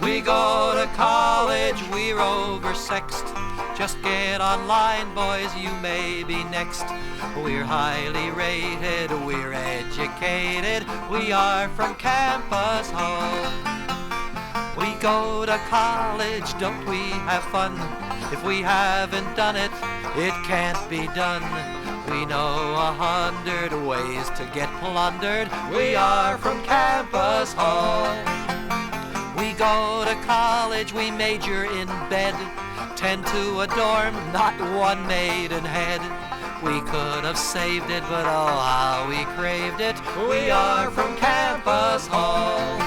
We go to college, we're oversexed. Just get online, boys, you may be next. We're highly rated, we're educated. We are from Campus Hall. We go to college, don't we have fun? If we haven't done it, it can't be done. We know 100 ways to get plundered. We are from Campus Hall. We go to college, we major in bed. 10 to a dorm, not one maidenhead. We could have saved it, but oh, how we craved it. We are from Campus Hall.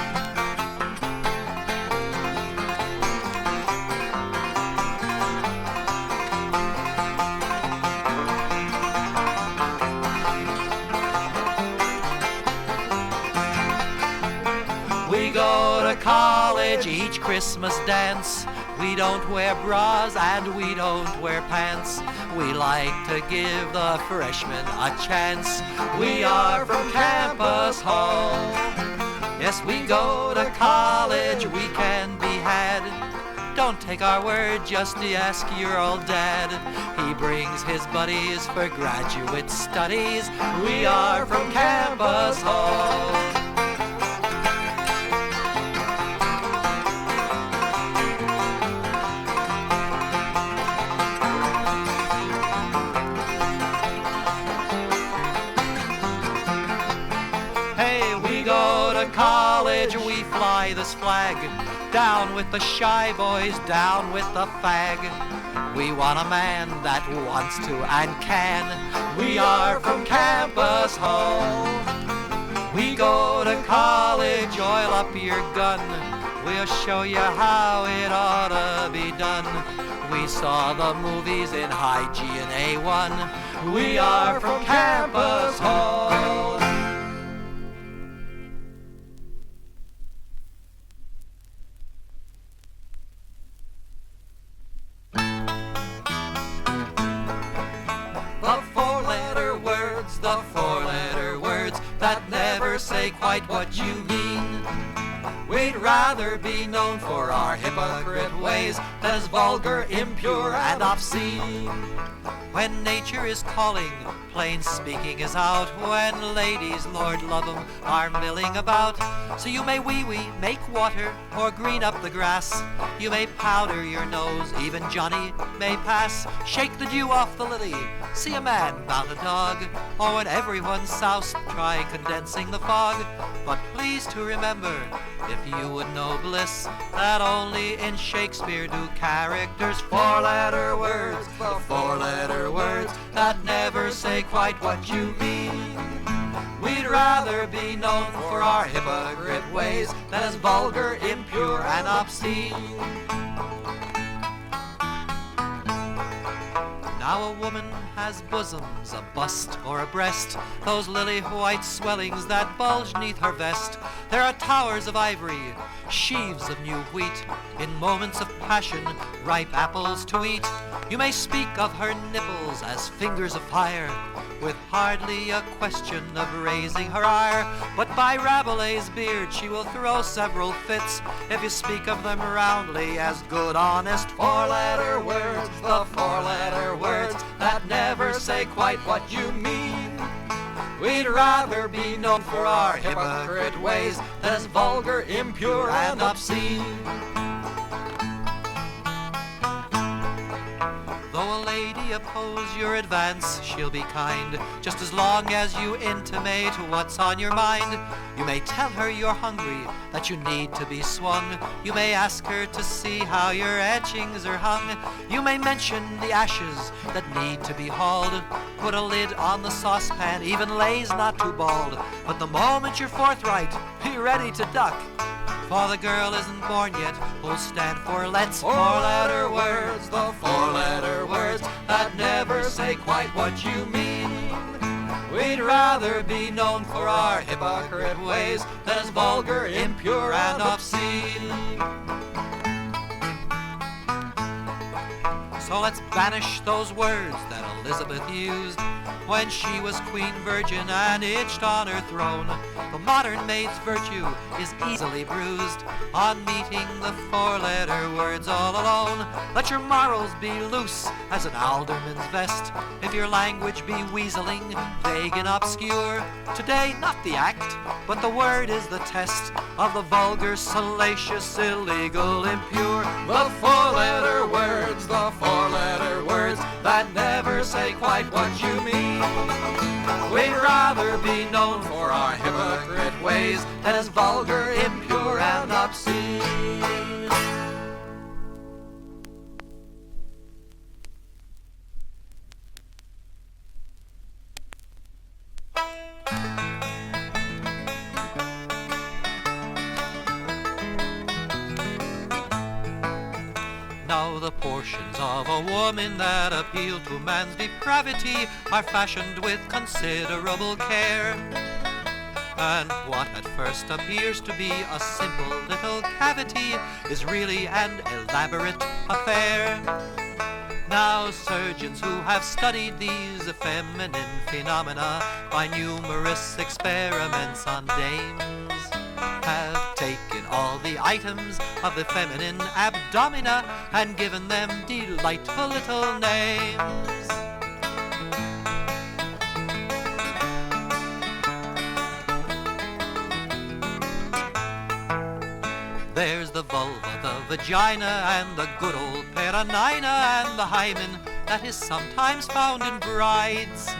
We go to college, each Christmas dance. We don't wear bras and we don't wear pants. We like to give the freshmen a chance. We are from Campus Hall. Yes, we go to college, we can be had. Don't take our word, just ask your old dad. He brings his buddies for graduate studies. We are from Campus Hall. College, we fly this flag. Down with the shy boys, down with the fag. We want a man that wants to and can. We are from Campus Hall. We go to college, oil up your gun. We'll show you how it ought to be done. We saw the movies in high G and A1. We are from Campus Hall. The four-letter words that never say quite what you mean. We'd rather be known for our hypocrite ways than as vulgar, impure, and obscene. When nature is calling, plain speaking is out. When ladies, Lord love 'em, are milling about. So you may wee-wee, make water, or green up the grass. You may powder your nose, even Johnny may pass. Shake the dew off the lily, see a man mount a dog. Or when everyone's soused, try condensing the fog. But please to remember, if you would know bliss, that only in Shakespeare do characters four-letter words, the four-letter words that never say quite what you mean. We'd rather be known for our hypocrite ways than as vulgar, impure, and obscene. Now a woman has bosoms, a bust or a breast, those lily-white swellings that bulge neath her vest. There are towers of ivory, sheaves of new wheat, in moments of passion, ripe apples to eat. You may speak of her nipples as fingers of fire, with hardly a question of raising her ire. But by Rabelais' beard she will throw several fits if you speak of them roundly as good, honest four-letter words, the four-letter words that never say quite what you mean. We'd rather be known for our hypocrite ways than as vulgar, impure, and obscene. Though a lady oppose your advance, she'll be kind, just as long as you intimate what's on your mind. You may tell her you're hungry, that you need to be swung. You may ask her to see how your etchings are hung. You may mention the ashes that need to be hauled. Put a lid on the saucepan, even lay's not too bald. But the moment you're forthright, be ready to duck. For the girl isn't born yet, who'll stand for let's. Four-letter words, the four-letter words that never say quite what you mean. We'd rather be known for our hypocrite ways than as vulgar, impure, and obscene. So So let's banish those words that Elizabeth used when she was Queen Virgin and itched on her throne. The modern maid's virtue is easily bruised on meeting the four-letter words all alone. Let your morals be loose as an alderman's vest, if your language be weaseling, vague and obscure. Today, not the act, but the word is the test of the vulgar, salacious, illegal, impure. The four-letter words that never say quite what you mean. We'd rather be known for our hypocrite ways than as vulgar, impure, and obscene. Now the portions of a woman that appeal to man's depravity are fashioned with considerable care. And what at first appears to be a simple little cavity is really an elaborate affair. Now surgeons who have studied these feminine phenomena by numerous experiments on dames have taken all the items of the feminine abdomina and given them delightful little names. There's the vulva, the vagina, and the good old peronina, and the hymen that is sometimes found in brides.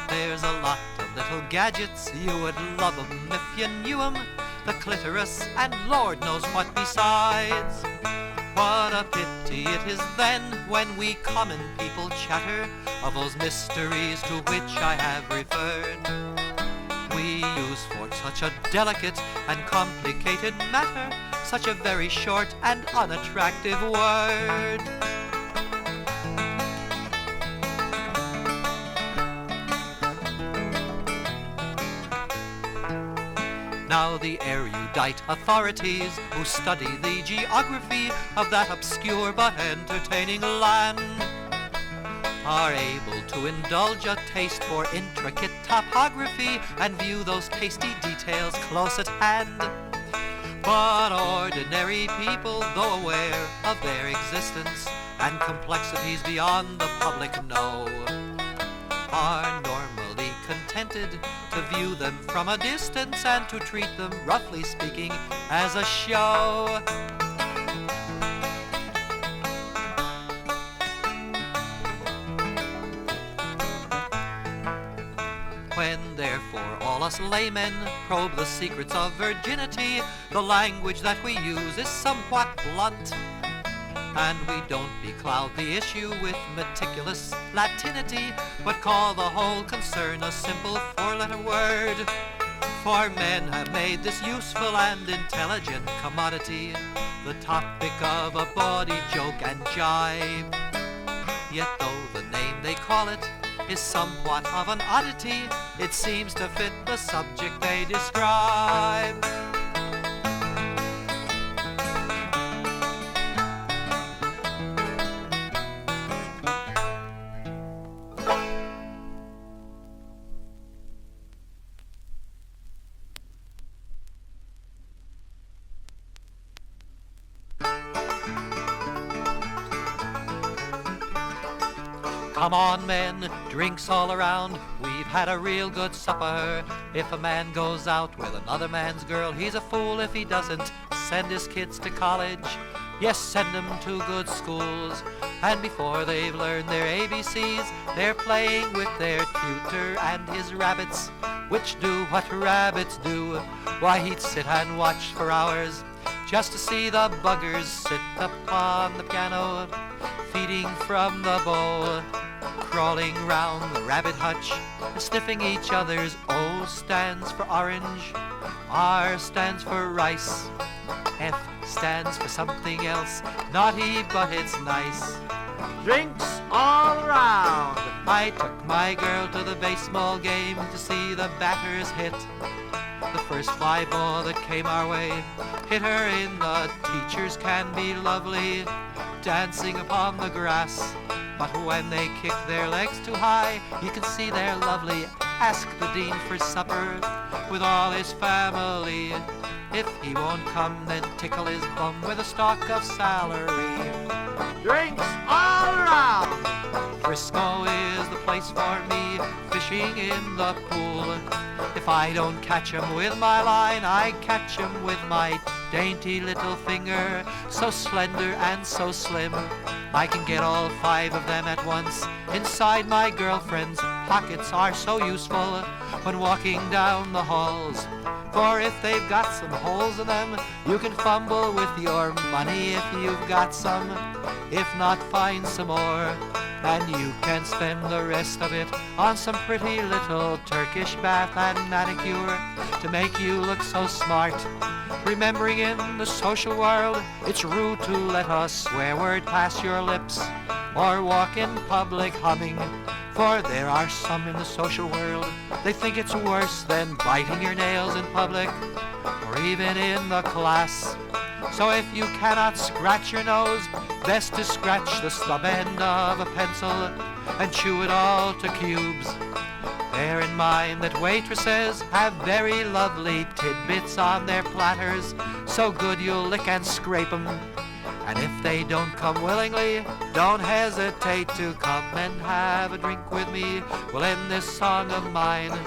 There's a lot of little gadgets, you would love 'em if you knew 'em, the clitoris, and Lord knows what besides. What a pity it is then when we common people chatter of those mysteries to which I have referred. We use for such a delicate and complicated matter such a very short and unattractive word. Now the erudite authorities who study the geography of that obscure but entertaining land are able to indulge a taste for intricate topography and view those tasty details close at hand. But ordinary people, though aware of their existence and complexities beyond the public know, are normally contented to view them from a distance and to treat them, roughly speaking, as a show. When therefore all us laymen probe the secrets of virginity, the language that we use is somewhat blunt, and we don't becloud the issue with meticulous Latinity, but call the whole concern a simple four-letter word. For men have made this useful and intelligent commodity the topic of a bawdy joke and jibe. Yet though the name they call it is somewhat of an oddity, it seems to fit the subject they describe. Come on, men, drinks all around, we've had a real good supper. If a man goes out with another man's girl, he's a fool if he doesn't send his kids to college. Yes, send them to good schools, and before they've learned their ABCs, they're playing with their tutor and his rabbits, which do what rabbits do. Why, he'd sit and watch for hours just to see the buggers sit upon the piano, feeding from the bowl, crawling round the rabbit hutch, sniffing each other's. O stands for orange, R stands for rice, F stands for something else, naughty but it's nice. Drinks all around. I took my girl to the baseball game to see the batters hit. The first fly ball that came our way hit her in the teachers can be lovely dancing upon the grass. But when they kick their legs too high, you can see they're lovely. Ask the dean for supper with all his family. If he won't come, then tickle his bum with a stalk of celery. Drinks all around! Frisco is the place for me, fishing in the pool. If I don't catch 'em with my line, I catch 'em with my dainty little finger, so slender and so slim. I can get all 5 of them at once inside my girlfriend's pockets are so useful when walking down the halls. For if they've got some holes in them, you can fumble with your money if you've got some. If not, find some more, and you can spend the rest of it on some pretty little Turkish bath and manicure to make you look so smart. Remembering in the social world, it's rude to let a swear word pass your lips or walk in public humming. For there are some in the social world, they think it's worse than biting your nails in public or even in the class. So if you cannot scratch your nose, best to scratch the stub end of a pencil and chew it all to cubes. Bear in mind that waitresses have very lovely tidbits on their platters, so good you'll lick and scrape 'em. And if they don't come willingly, don't hesitate to come and have a drink with me. We'll end this song of mine.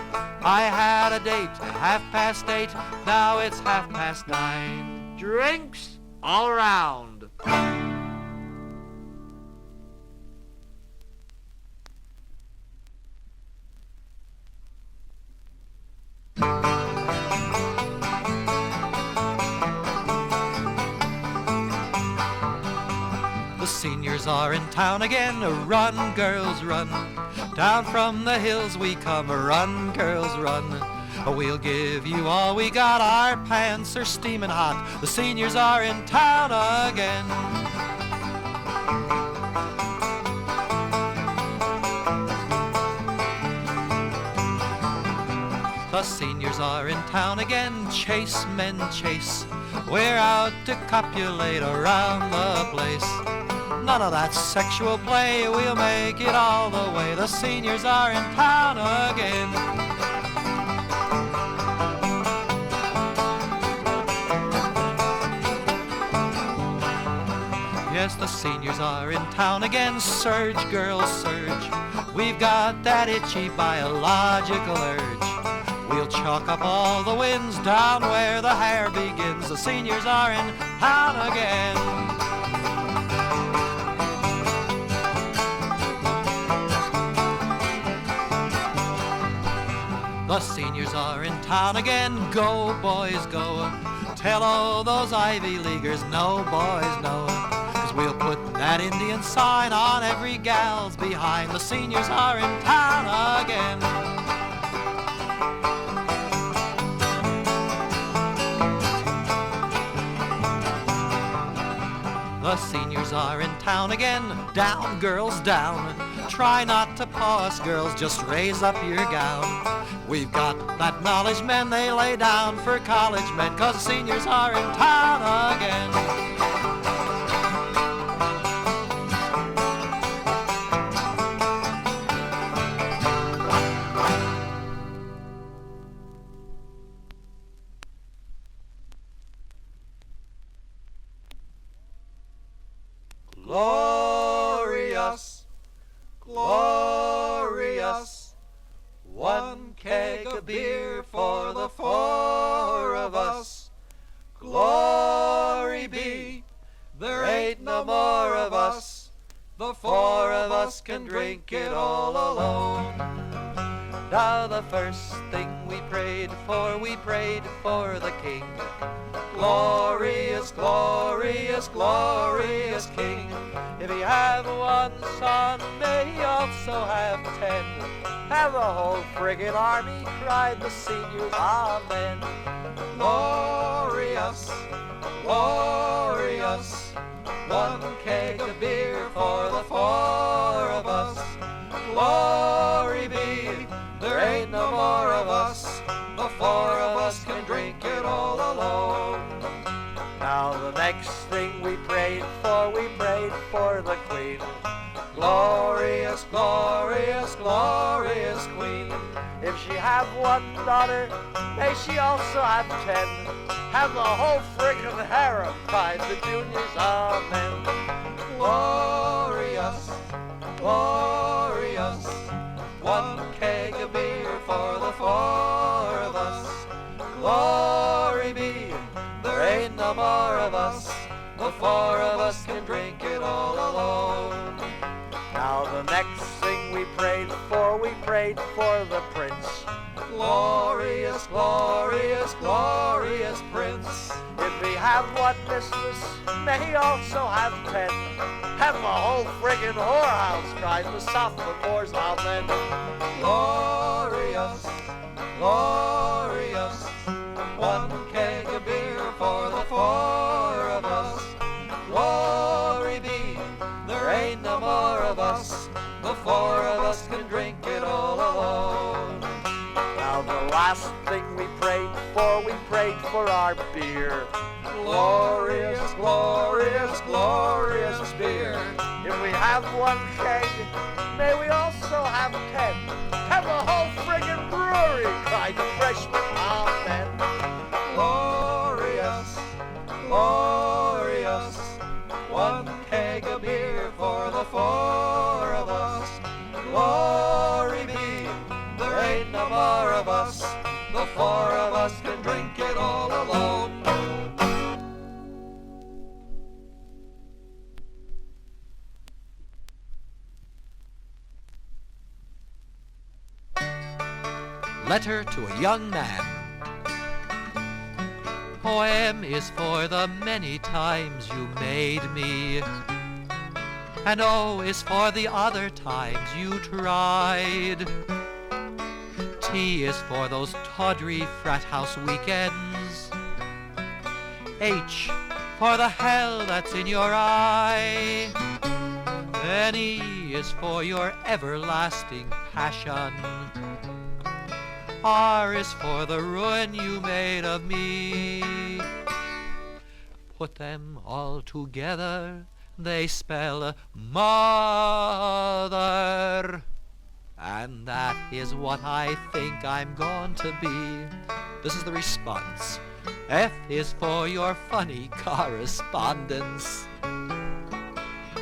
I had a date at 8:30, now it's 9:30. Drinks all around. The seniors are in town again. Run, girls, run. Down from the hills we come. Run, girls, run. We'll give you all we got. Our pants are steaming hot. The seniors are in town again. The seniors are in town again. Chase, men, chase. We're out to copulate around the place. None of that sexual play, we'll make it all the way. The seniors are in town again. Yes, the seniors are in town again. Surge, girls, surge. We've got that itchy biological urge. We'll chalk up all the wins down where the hair begins. The seniors are in town again. The seniors are in town again. Go, boys, go. Tell all those Ivy Leaguers, no, boys, no. 'Cause we'll put that Indian sign on every gal's behind. The seniors are in town again. The seniors are in town again. Down, girls, down. Try not to paw us, girls, just raise up your gown. We've got that knowledge men they lay down for college men, 'cause the seniors are in town again. Glorious, glorious, 1 keg of beer for the 4 of us. Glory be, there ain't no more of us. The 4 of us can drink it all alone. Now the first thing we prayed for the King. Glorious, glorious, glorious King. If he have 1 son, may he also have 10. Have the whole friggin' army, cried the seniors, amen. Glorious, glorious, 1 keg of beer for the 4 of us. Glory be, there ain't no more of us. The 4 of us can drink it all alone. Now the next thing we prayed for have one daughter, may she also have 10. Have the whole friggin' harem, cried the juniors, amen. Glorious, glorious, one keg of beer for the four of us. Glory be, there ain't no more of us. The four of us can drink it all alone. Now the next thing we prayed for the prince. Glorious, glorious, glorious prince. If he have one mistress, may he also have 10. Have the whole friggin' whorehouse, cried the sophomores, amen. Glorious, glorious, one keg of beer for the four of us. Glory be, there ain't no more of us. The four of us can drink it all alone. Now the last thing we prayed for our beer. Glorious, glorious, glorious beer. If we have one keg, may we also have 10. Have a whole friggin' brewery, cried the freshman, amen. Glorious, glorious, one keg of beer for the four of us. Glory be, there ain't no more of us. The four of us can drink it all alone. Letter to a Young Man. Poem is for the many times you made me, and O is for the other times you tried. T is for those tawdry frat house weekends. H for the hell that's in your eye. And E is for your everlasting passion. R is for the ruin you made of me. Put them all together, they spell mother. And that is what I think I'm going to be. This is the response. F is for your funny correspondence.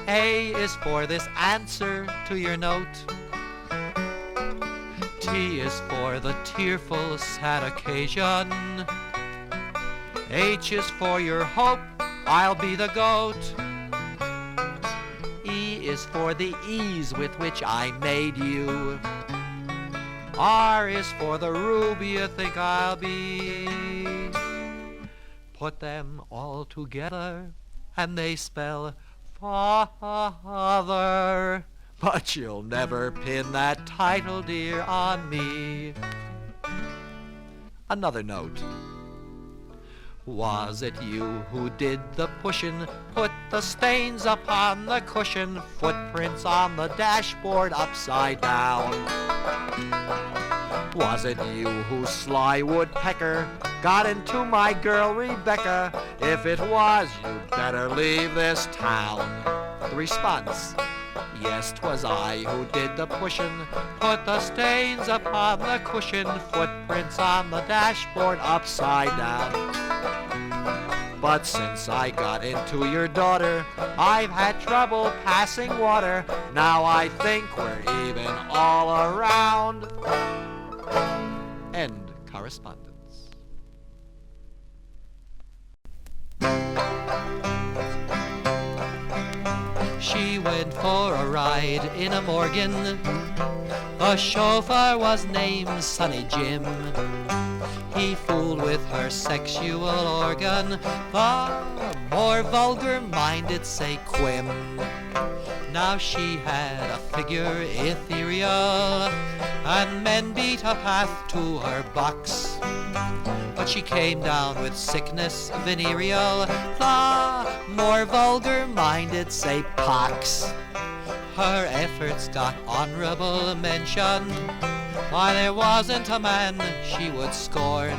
A is for this answer to your note. T is for the tearful, sad occasion. H is for your hope, I'll be the goat. E is for the ease with which I made you. R is for the ruby you think I'll be. Put them all together and they spell father. But you'll never pin that title, dear, on me. Another note. Was it you who did the pushin', put the stains upon the cushion, footprints on the dashboard upside down? Was it you who, sly woodpecker, got into my girl Rebecca? If it was, you'd better leave this town. The response. Yes, 'twas I who did the pushin', put the stains upon the cushion, footprints on the dashboard upside down. But since I got into your daughter, I've had trouble passing water. Now I think we're even all around. End correspondence. She went for a ride in a Morgan. The chauffeur was named Sonny Jim. He fooled with her sexual organ. The more vulgar-minded say quim. Now she had a figure ethereal, and men beat a path to her box. But she came down with sickness venereal. The more vulgar-minded say pox. Her efforts got honorable mention. Why, there wasn't a man she would scorn.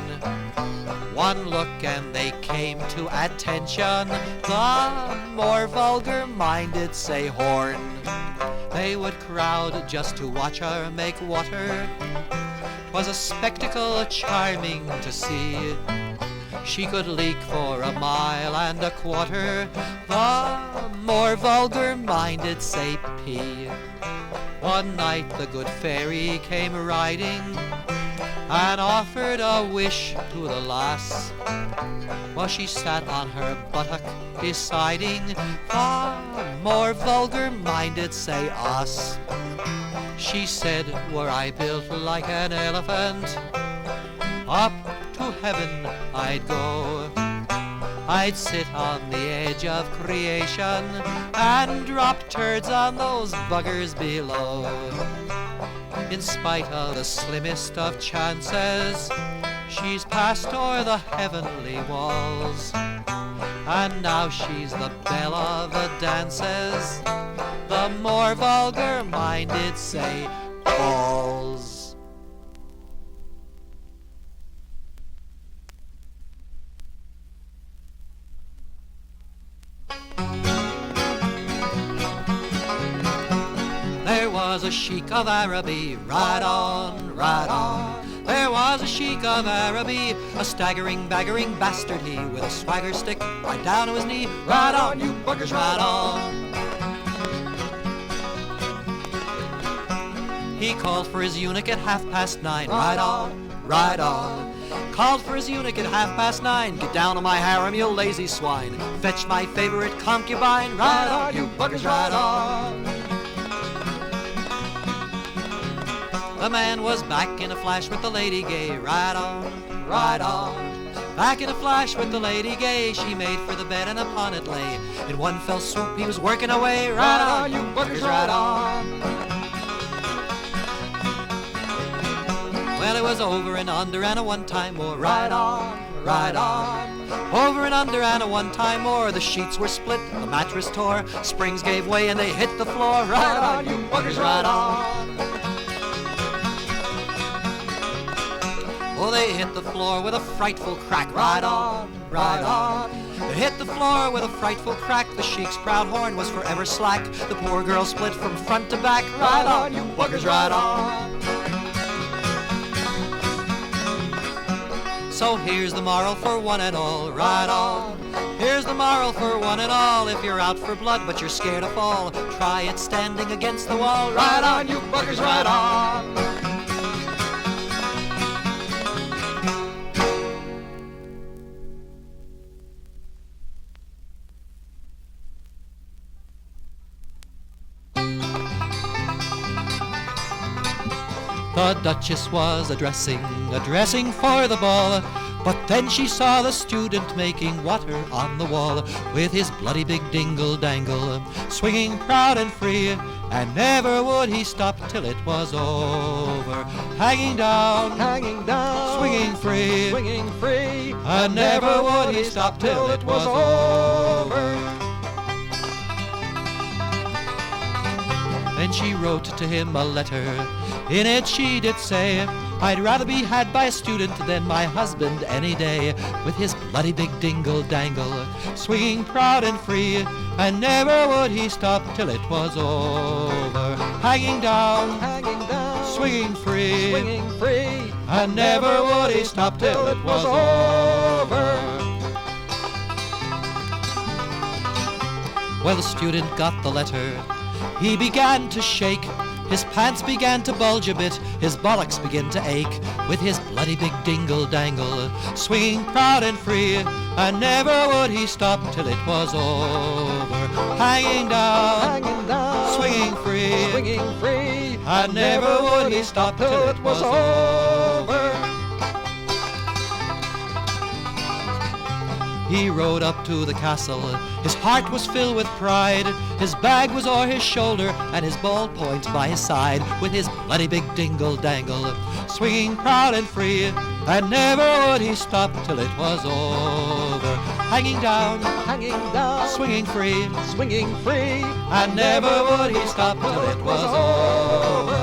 One look and they came to attention. The more vulgar-minded say horn. They would crowd just to watch her make water. 'twas a spectacle charming to see. She could leak for a mile and a quarter, the more vulgar-minded say pee. One night the good fairy came riding and offered a wish to the lass, while she sat on her buttock deciding, the more vulgar-minded say us. She said, were I built like an elephant, up to heaven I'd go. I'd sit on the edge of creation and drop turds on those buggers below. In spite of the slimmest of chances, she's passed o'er the heavenly walls, and now she's the belle of the dances, the more vulgar-minded say balls. There was a sheik of Araby, right on, right on. There was a sheik of Araby, a staggering, baggering bastard he, with a swagger stick right down to his knee. Right on, you buggers, right on. He called for his eunuch at 9:30. Right on, right on. Called for his eunuch at 9:30. Get down on my harem, you lazy swine. Fetch my favorite concubine. Right on, you buggers, right on. The man was back in a flash with the lady gay. Right on, right on. Back in a flash with the lady gay. She made for the bed and upon it lay. In one fell swoop he was working away. Right on, you buggers, right on. Well, it was over and under and a one-time more. Right on, right on. Over and under and a one-time more. The sheets were split, the mattress tore. Springs gave way and they hit the floor. Right on, you buggers, right on. Oh, they hit the floor with a frightful crack. Right on, right on. They hit the floor with a frightful crack. The sheik's proud horn was forever slack. The poor girl split from front to back. Right on, you buggers, right on. So here's the moral for one and all. Right on. Here's the moral for one and all. If you're out for blood but you're scared to fall, try it standing against the wall. Right on, you buggers, right on. The Duchess was a-dressing for the ball, but then she saw the student making water on the wall, with his bloody big dingle-dangle, swinging proud and free, and never would he stop till it was over. Hanging down, swinging free, and never would he stop till it was over. Then she wrote to him a letter. In it she did say, I'd rather be had by a student than my husband any day, with his bloody big dingle-dangle, swinging proud and free, and never would he stop till it was over. Hanging down, swinging free, and never would he stop till it was over. Well, the student got the letter. He began to shake. His pants began to bulge a bit, his bollocks began to ache, with his bloody big dingle-dangle, swinging proud and free, and never would he stop till it was over. Hanging down, swinging free, and never would he stop till it was over. He rode up to the castle, his heart was filled with pride, his bag was o'er his shoulder, and his ballpoint by his side, with his bloody big dingle-dangle, swinging proud and free, and never would he stop till it was over. Hanging down, swinging free, and never would he stop till it was over.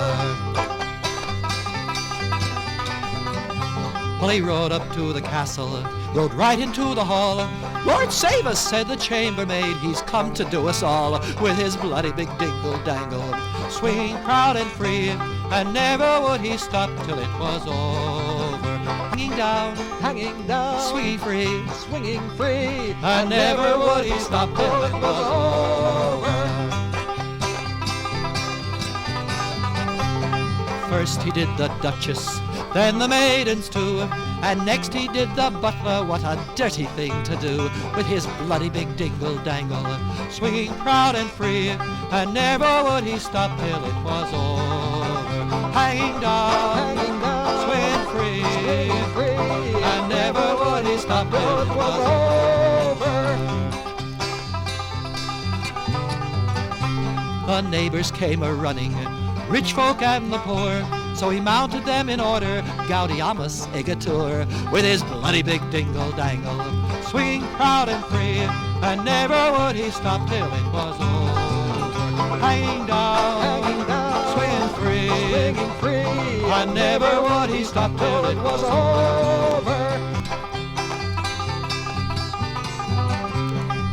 Well, he rode up to the castle, rode right into the hall. Lord save us, said the chambermaid, he's come to do us all, with his bloody big dingle-dangle, swinging proud and free, and never would he stop till it was over. Hanging down, swinging free, and never would he stop till it was over. First he did the Duchess, then the maidens too, and next he did the butler. What a dirty thing to do, with his bloody big dingle-dangle, swinging proud and free, and never would he stop till it was over. Hanging down, swinging free, and never would he stop till it was over. The neighbors came a-running, rich folk and the poor, so he mounted them in order, gaudiamus egatur, with his bloody big dingle-dangle, swinging proud and free, and never would he stop till it was over. Hanging down, swinging free, and never would he stop till it was over.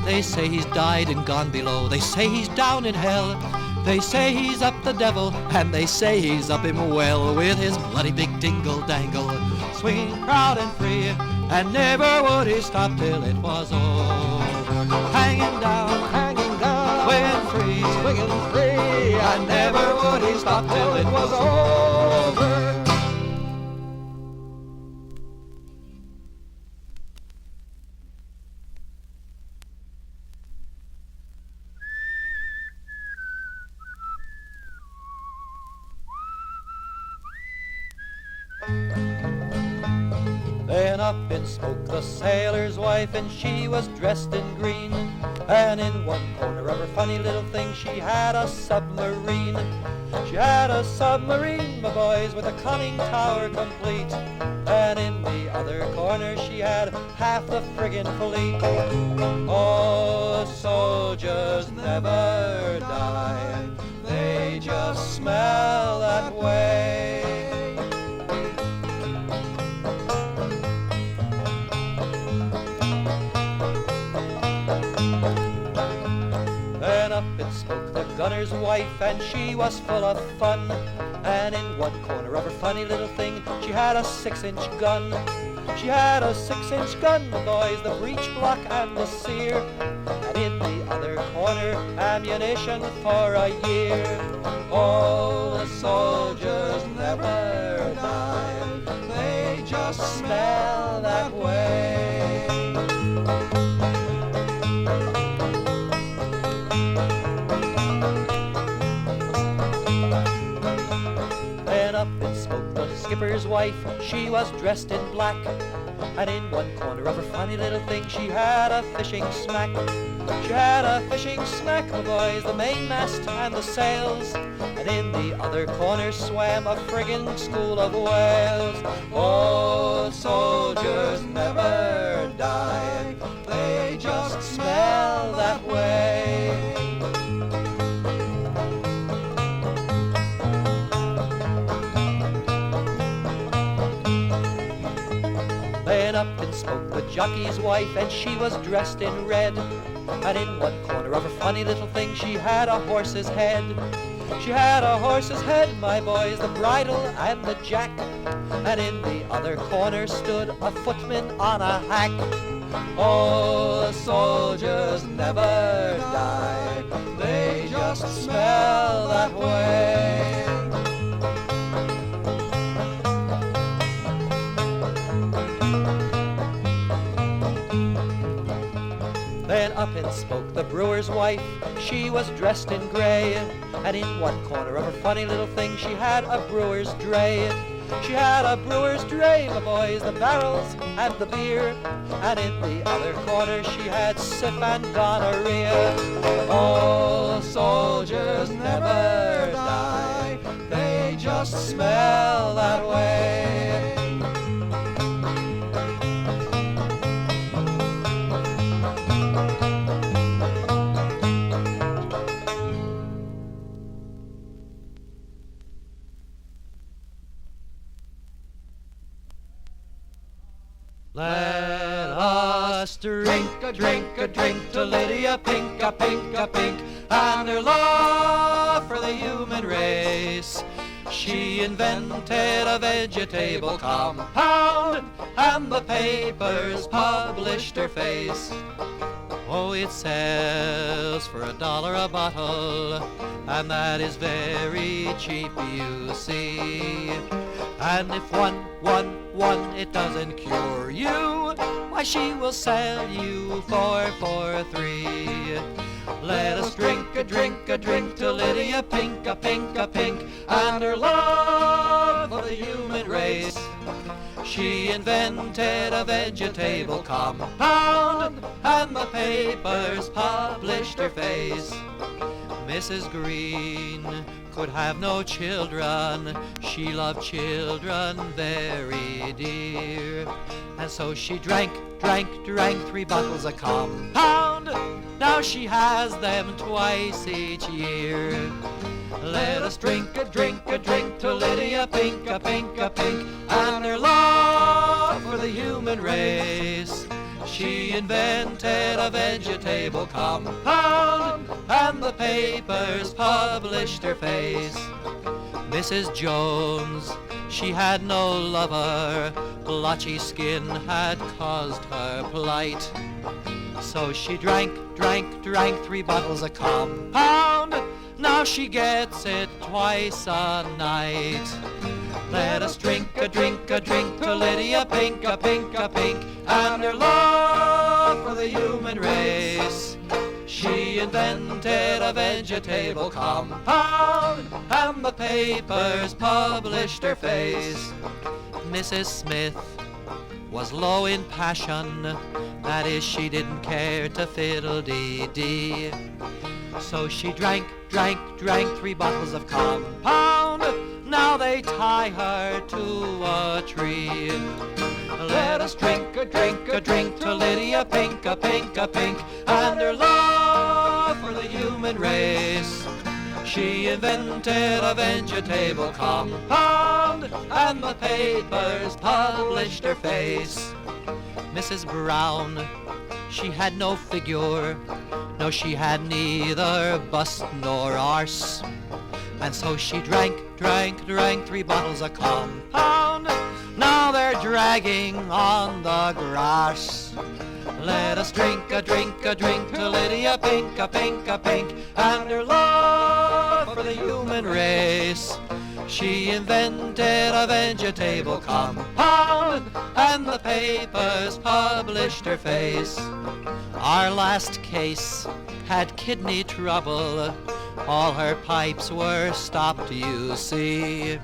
They say he's died and gone below, they say he's down in hell, they say he's up the devil, and they say he's up him well, with his bloody big dingle-dangle, swinging proud and free, and never would he stop till it was over. Hanging down, swinging free, and never would he stop till it was over. Then up in spoke the sailor's wife, and she was dressed in green, and in one corner of her funny little thing she had a submarine. She had a submarine, my boys, with a conning tower complete, and in the other corner she had half the friggin' fleet. Oh, soldiers never die, they just smell that way. Then up it spoke the gunner's wife, and she was full of fun, and in one corner of her funny little thing she had a 6-inch gun. She had a 6-inch gun, the boys, the breech block and the sear, and in the other corner ammunition for a year. Oh, the soldiers never die, they just smell that way. Then up it spoke the skipper's wife, she was dressed in black, and in one corner of her funny little thing she had a fishing smack. She had a fishing smack, my boys, the mainmast and the sails, and in the other corner swam a friggin' school of whales. Oh, soldiers never die, they just smell that way. Then up and spoke the jockey's wife, and she was dressed in red, and in one corner of her funny little thing she had a horse's head. She had a horse's head, my boys, the bridle and the jack, and in the other corner stood a footman on a hack. Oh, the soldiers never die, they just smell that way. Then up and spoke the brewer's wife, she was dressed in grey, and in one corner of her funny little thing she had a brewer's dray. She had a brewer's dray, my boys, the barrels and the beer, and in the other corner she had syph and gonorrhea. Oh, soldiers never die, they just smell that way. Let us drink a drink to Lydia Pink, a pink, and her love for the human race. She invented a vegetable compound, and the papers published her face. Oh, it sells for $1 a bottle, and that is very cheap, you see. And if one, it doesn't cure you, why she will sell you for 3. Let us drink to Lydia Pink, a pink, and her love for the human race. She invented a vegetable compound, and the papers published her face. Mrs. Green could have no children, she loved children very dear. And so she drank 3 bottles of compound, now she has them twice each year. Let us drink to Lydia Pink, a pink, and her love for the human race. She invented a vegetable compound, and the papers published her face. Mrs. Jones, she had no lover, blotchy skin had caused her plight. So she drank 3 bottles of compound, now she gets it twice a night. Let us drink to Lydia Pink, a pink, and her love for the human race. She invented a vegetable compound, and the papers published her face. Mrs. Smith was low in passion, that is, she didn't care to fiddle-dee-dee. So she drank 3 bottles of compound, now they tie her to a tree. Let us drink to Lydia Pink, a pink, and her love for the human race. She invented a vegetable compound, and the papers published her face. Mrs. Brown, she had no figure, no, she had neither bust nor arse. And so she drank 3 bottles of compound, now they're dragging on the grass. Let us drink to Lydia Pink, a pink, and her love for the human race. She invented a vegetable compound, and the papers published her face. Our last case had kidney trouble, all her pipes were stopped, you see.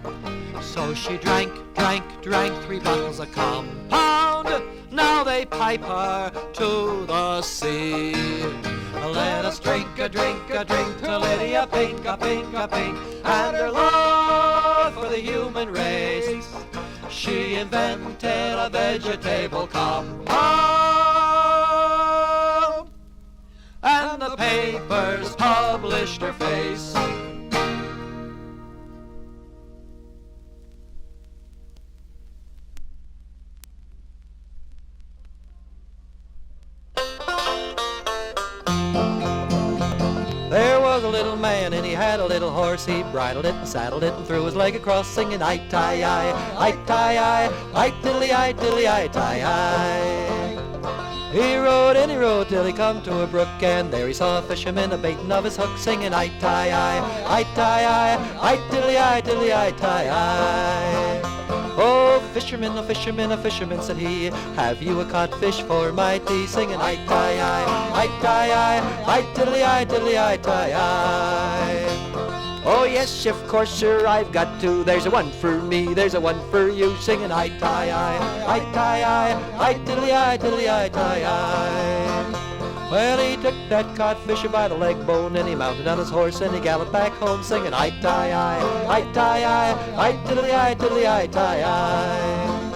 So she drank 3 bottles of compound, now they pipe her to the sea. Let us drink to Lydia Pink, a pink, and her love for the human race. She invented a vegetable compound, and the papers published her face. There was a little man and he had a little horse. He bridled it and saddled it and threw his leg across, singing "I-tie-I, I-tie-I, I-tiddly-I, tiddly-I, tie-I." He rode and he rode till he come to a brook, and there he saw a fisherman a-baiting of his hook, singing "I-tie-I, I-tie-I, I-tiddly-I, tiddly-I, tie-I." "Oh, fisherman, oh, fisherman, oh, fisherman," said he, "have you a codfish for my tea?" Singing "I-tie-I, I-tie-I, I-tiddly-I, tiddly-I, tie-I." "Oh, yes, of course, sir, I've got two. There's a one for me, there's a one for you," singing "I-tie-I, I-tie-I, I-tiddly-I, tiddly-I, tie-I." Well, he took that codfisher by the leg bone, and he mounted on his horse, and he galloped back home, singing "I-tie-I, I-tie-I, I-tiddly-I, tiddly-I, tie-I."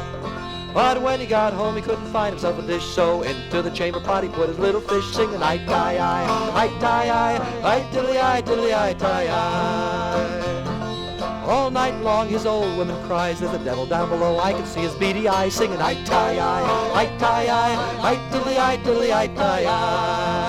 But when he got home, he couldn't find himself a dish, so into the chamber pot he put his little fish, singing "I-tie-I, I-tie-I, I-tiddly-I, tiddly-I, tie-I." All night long his old woman cries, "There's a devil down below, I can see his beady eyes," singing "I-tie-I, I-tie-I, I-tiddly-I, tiddly-I, tie-I."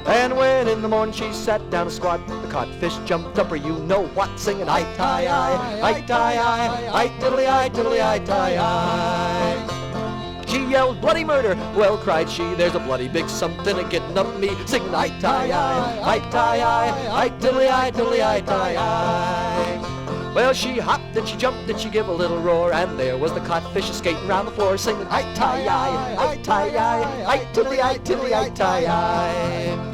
And when in in the morning she sat down to squat. The codfish jumped up her, you know what, singing I-tie-I, I-tie-I, I-tiddly-I, tiddly-I, tie-I. She yelled, bloody murder! Well, cried she, there's a bloody big something a-getting up me, singing I-tie-I, I-tie-I, I-tiddly-I, tiddly-I, tie-I. Well, she hopped and she jumped and she gave a little roar, and there was the codfish skating round the floor, singing I-tie-I, I-tie-I, I-tiddly-I, tiddly-I, tie-I.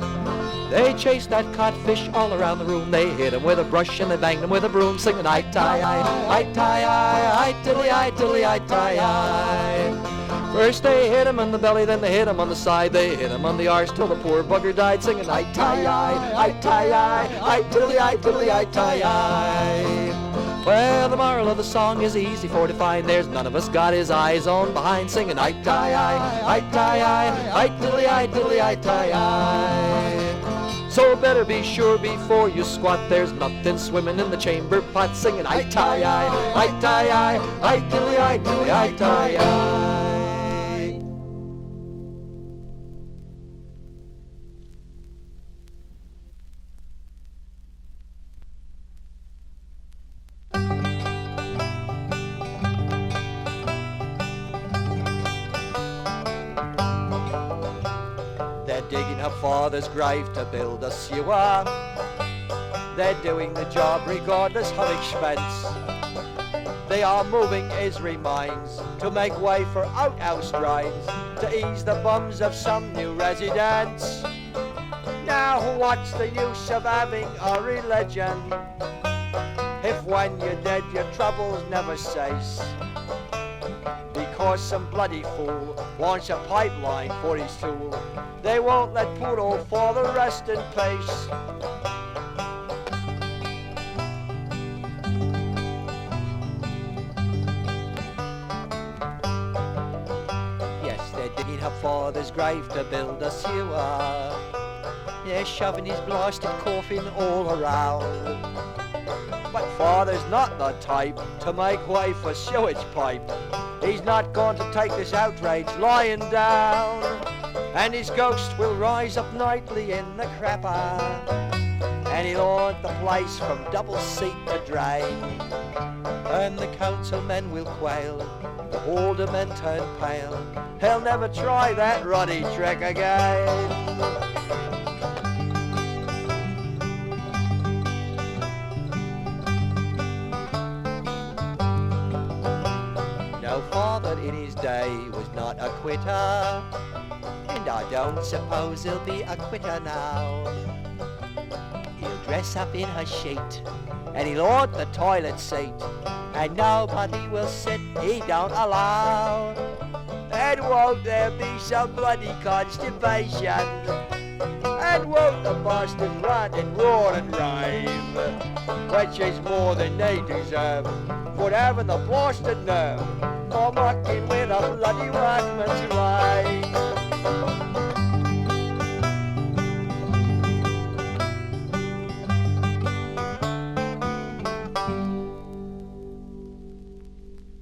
They chased that codfish all around the room. They hit him with a brush and they banged him with a broom, singing I-tie-I, I-tie-I, I-tiddly-I, tiddly-I, tie-I. First they hit him on the belly, then they hit him on the side. They hit him on the arse till the poor bugger died, singing I-tie-I, I-tie-I, I-tiddly-I, tiddly-I, tie-I. Well, the moral of the song is easy for to find. There's none of us got his eyes on behind, singing I-tie-I, I-tie-I, I-tiddly-I, tiddly-I, tie-I. So better be sure before you squat, there's nothing swimming in the chamber pot, singing I-tie-I, I-tie-I, I-tiddly-I, tiddly-I, tie-I. They're digging her father's grave to build a sewer. They're doing the job regardless of expense. They are moving his remains to make way for outhouse drains, to ease the bums of some new residents. Now what's the use of having a religion if when you're dead your troubles never cease? Because some bloody fool wants a pipeline for his tool, they won't let poor old father rest in peace. Yes, they're digging her father's grave to build a sewer. They're shoving his blasted coffin all around. But father's not the type to make way for sewage pipe. He's not going to take this outrage lying down. And his ghost will rise up nightly in the crapper, and he'll haunt the place from double seat to drain. And the councilmen will quail, the aldermen turn pale. He'll never try that ruddy trick again. Father in his day was not a quitter, and I don't suppose he'll be a quitter now. He'll dress up in her sheet, and he'll haunt the toilet seat, and nobody will sit, he don't allow. And won't there be some bloody constipation? And won't the bastard run and roar and rave, which is more than they deserve for having the blasted nerve for mucking with a bloody wife?